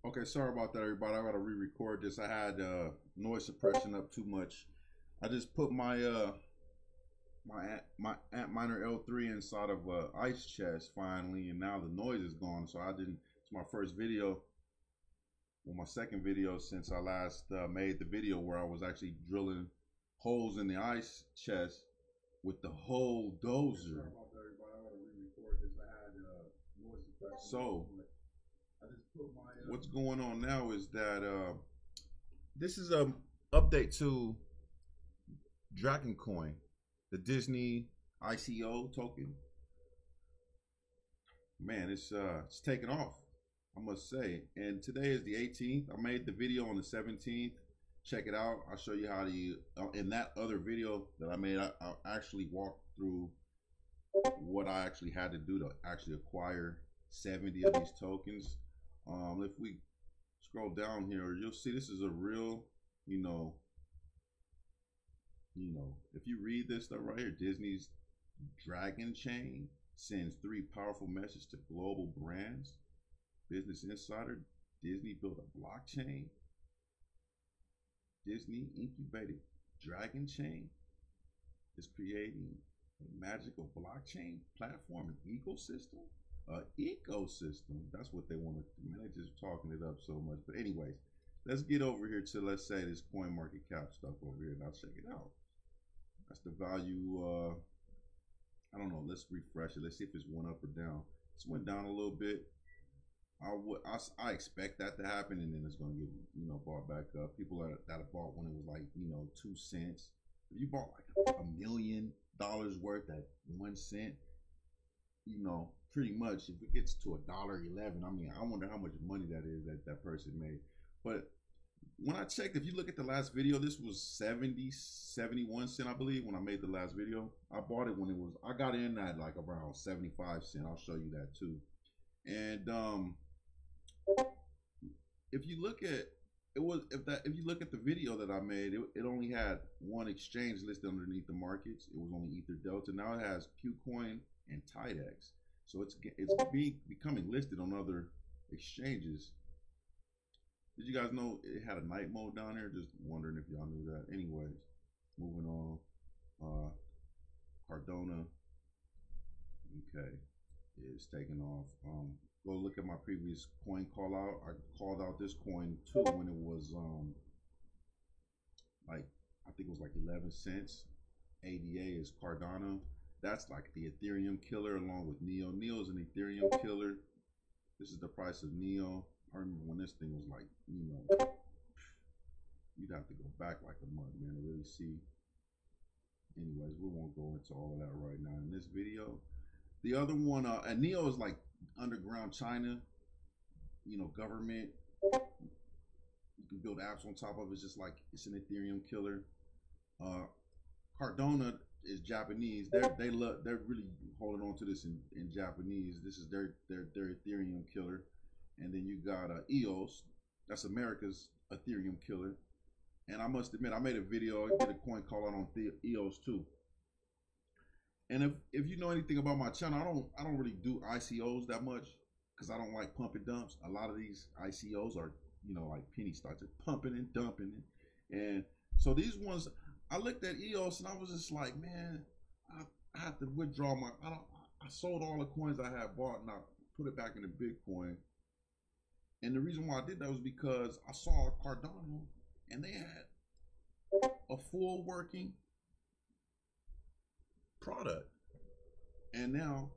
Okay, sorry about that, everybody. I gotta re-record this. I had noise suppression up too much. I just put my Antminer L3 inside of a ice chest finally, and now the noise is gone. So I didn't. It's my first video, well, my second video since I last made the video where I was actually drilling holes in the ice chest with the whole dozer. So what's going on now is that this is a update to Dragon Coin, the Disney ICO token. Man, it's taken off, I must say. And today is the 18th. I made the video on the 17th. Check it out. I'll show you how to in that other video that I made, I actually walked through what I actually had to do to actually acquire 70 of these tokens. If we scroll down here, you'll see this is a real, if you read this stuff right here, Disney's Dragon Chain sends 3 powerful messages to global brands. Business Insider, Disney built a blockchain. Disney incubated Dragon Chain is creating a magical blockchain platform and ecosystem. Ecosystem, that's what they want to do. Man, they're just talking it up so much. But anyways, let's get over here to, let's say, this coin market cap stuff over here, and I'll check it out. That's the value. I don't know. Let's refresh it. Let's see if it's went up or down. It's went down a little bit. I expect that to happen, and then it's going to get bought back up. People that have bought when it was like 2 cents. If you bought like $1 million worth at 1 cent, pretty much if it gets to $1.11, I mean, I wonder how much money that is that person made. But when I checked, if you look at the last video, this was 71 cent, I believe, when I made the last video. I bought it when it was, I got in at like around 75 cent. I'll show you that too. And if you look at if you look at the video that I made, it only had one exchange listed underneath the markets. It was only Ether Delta. Now it has PuCoin and TideX. So it's becoming listed on other exchanges. Did you guys know it had a night mode down there? Just wondering if y'all knew that. Anyways, moving on. Cardano. Okay, it's taking off. Go look at my previous coin call out. I called out this coin too when it was like, I think it was like 11 cents. ADA is Cardano. That's like the Ethereum killer along with Neo. Neo's an Ethereum killer. This is the price of Neo. I remember when this thing was like, you'd have to go back like a month, man, to really see. Anyways, we won't go into all of that right now in this video. The other one, and Neo is like underground China, government. You can build apps on top of it. It's just like, it's an Ethereum killer. Cardano is Japanese. They're really holding on to this in Japanese. This is their Ethereum killer. And then you got EOS. That's America's Ethereum killer. And I must admit, I made a video. I did a coin call out on EOS too. And if you know anything about my channel, I don't really do ICOs that much because I don't like pump and dumps. A lot of these ICOs are like penny stocks, just pumping and dumping. And so these ones, I looked at EOS and I was just like, man, I have to withdraw I sold all the coins I had bought and I put it back into Bitcoin. And the reason why I did that was because I saw Cardano and they had a full working product. And now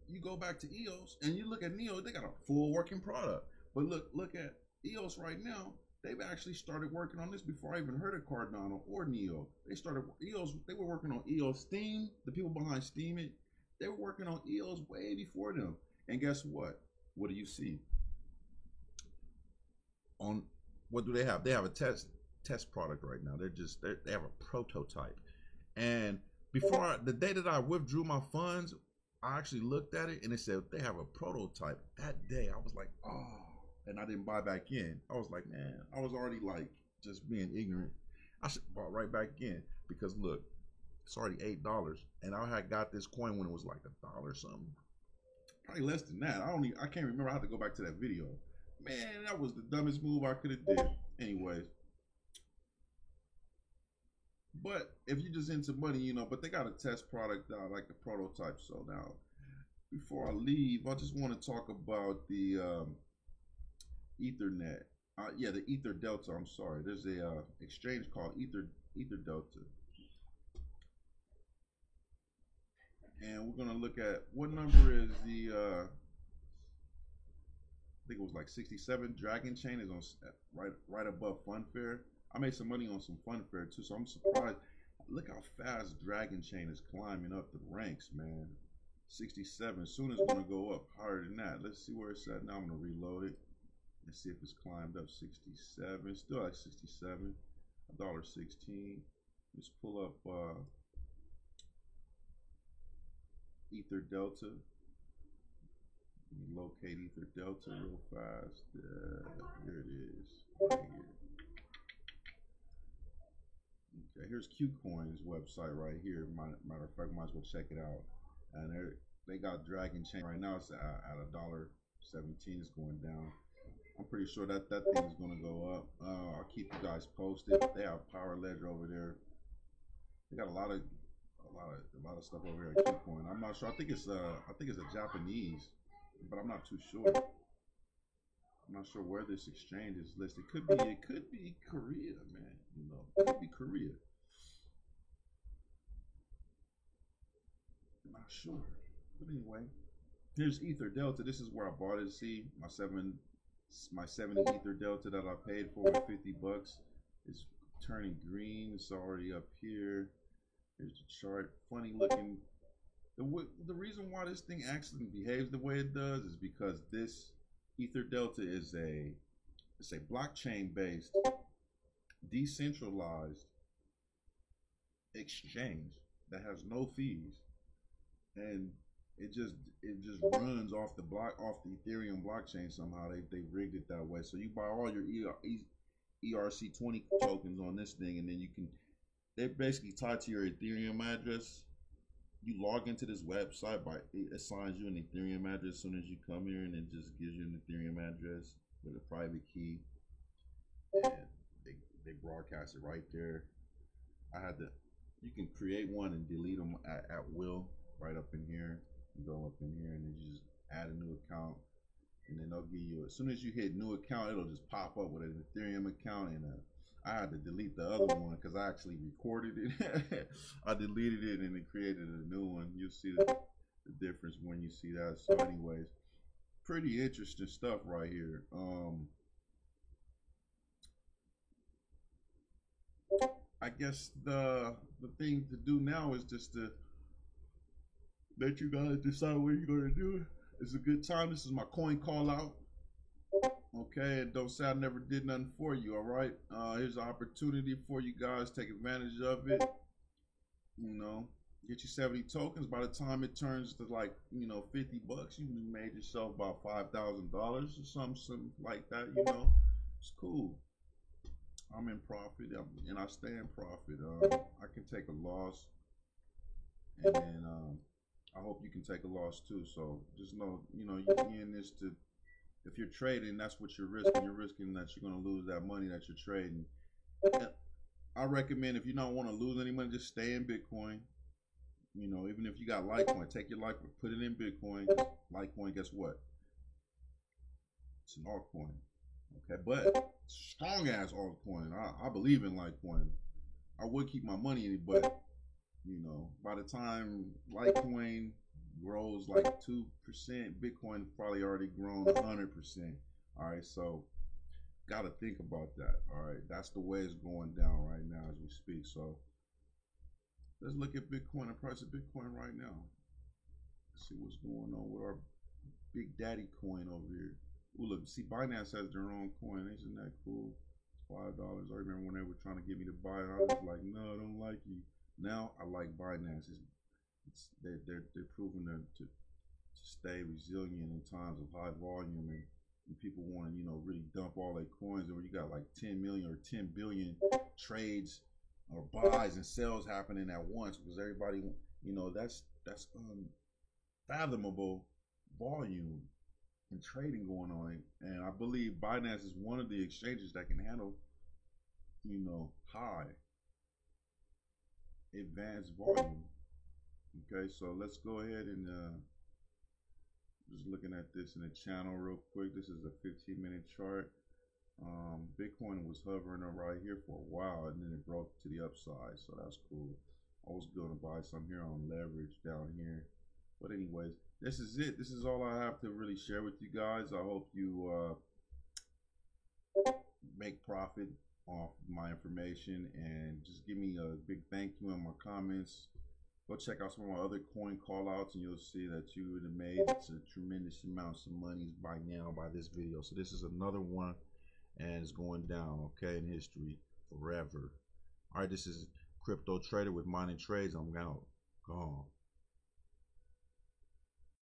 you go back to EOS and you look at Neo, they got a full working product. But look at EOS right now. They've actually started working on this before I even heard of Cardano or Neo. They were working on EOS Steam, the people behind Steam it. They were working on EOS way before them. And guess what? What do you see? On what do they have? They have a test product right now. They have a prototype. And before the day that I withdrew my funds, I actually looked at it and it said they have a prototype. That day I was like, oh, and I didn't buy back in. I was like, man, I was already like just being ignorant. I should have bought right back in because look, it's already $8, and I had got this coin when it was like $1 something, probably less than that. I can't remember. I have to go back to that video. Man, that was the dumbest move I could have did. Anyways, but if you're just into money, you know, but they got a test product out, like the prototype. So now, before I leave, I just want to talk about the Ethernet. Yeah, the Ether Delta. I'm sorry. There's a exchange called Ether Delta, and we're gonna look at what number is the. I think it was like 67. Dragon Chain is on right above Funfair. I made some money on some Funfair too, so I'm surprised. Look how fast Dragon Chain is climbing up the ranks, man. 67. Soon it's gonna go up higher than that. Let's see where it's at now. I'm gonna reload it and see if it's climbed up. 67. Still at 67. $1.16. Let's pull up Ether Delta. Locate Ether Delta real fast. Here it is. Right here. Okay, here's KuCoin's website right here. Matter of fact, might as well check it out. And they got Dragon Chain right now. It's at $1.17. It's going down. I'm pretty sure that thing is going to go up. I'll keep you guys posted. They have Power Ledger over there. They got a lot of stuff over here at KuCoin. I'm not sure. I think it's a Japanese, but I'm not too sure. I'm not sure where this exchange is listed. It could be Korea, man. You know, it could be Korea. I'm not sure. But anyway, here's Ether Delta. This is where I bought it. See, my 70 Ether Delta that I paid for with $50 is turning green. It's already up here. Here's the chart. Funny looking. The reason why this thing actually behaves the way it does is because this Ether Delta is it's a blockchain based, decentralized exchange that has no fees, and it just runs off the Ethereum blockchain somehow. They rigged it that way. So you buy all your ERC20 tokens on this thing, and then they basically tied to your Ethereum address. You log into this website it assigns you an Ethereum address as soon as you come here, and it just gives you an Ethereum address with a private key, and they broadcast it right there. You can create one and delete them at will right up in here. You go up in here and then you just add a new account, and then they'll give you, as soon as you hit new account, it'll just pop up with an Ethereum account. And I had to delete the other one because I actually recorded it. I deleted it and then created a new one. You'll see the difference when you see that. So anyways, pretty interesting stuff right here. I guess the thing to do now is just to let you guys decide what you're going to do. It's a good time. This is my coin call out. Okay, and don't say I never did nothing for you, all right? Here's an opportunity for you guys. Take advantage of it. You know, get you 70 tokens. By the time it turns to like, you know, $50, you made yourself about $5,000 or something like that, you know. It's cool. I'm in profit, and I stay in profit. I can take a loss, and then I hope you can take a loss too. So just know, you know, you're in this to, if you're trading, that's what you're risking. You're risking that you're going to lose that money that you're trading. And I recommend, if you don't want to lose any money, just stay in Bitcoin. You know, even if you got Litecoin, take your Litecoin, put it in Bitcoin. Litecoin, guess what? It's an altcoin. Okay, but strong ass altcoin. I believe in Litecoin. I would keep my money in it, but you know, by the time Litecoin grows like 2%, Bitcoin probably already grown 100%. All right, so gotta think about that. All right, that's the way it's going down right now as we speak. So let's look at Bitcoin, the price of Bitcoin right now. Let's see what's going on with our Big Daddy coin over here. Ooh, look, see, Binance has their own coin. Isn't that cool? $5. I remember when they were trying to get me to buy it, I was like, no, I don't like you. Now I like Binance. They're proving to stay resilient in times of high volume, and people want to, you know, really dump all their coins. And when you got like 10 million or 10 billion trades or buys and sells happening at once, because everybody, you know, that's unfathomable volume. and trading going on. And I believe Binance is one of the exchanges that can handle, high advanced volume. Okay, so let's go ahead and just looking at this in the channel real quick. This is a 15-minute chart. Bitcoin was hovering right here for a while, and then it broke to the upside, so that's cool. I was going to buy some here on leverage down here, but anyways, this is it. This is all I have to really share with you guys. I hope you make profit off my information, and just give me a big thank you in my comments. Go check out some of my other coin call outs, and you'll see that you would have made a tremendous amounts of money by now by this video. So this is another one, and it's going down, okay, in history forever. All right, this is Crypto Trader with Mining Trades. I'm out. Gone.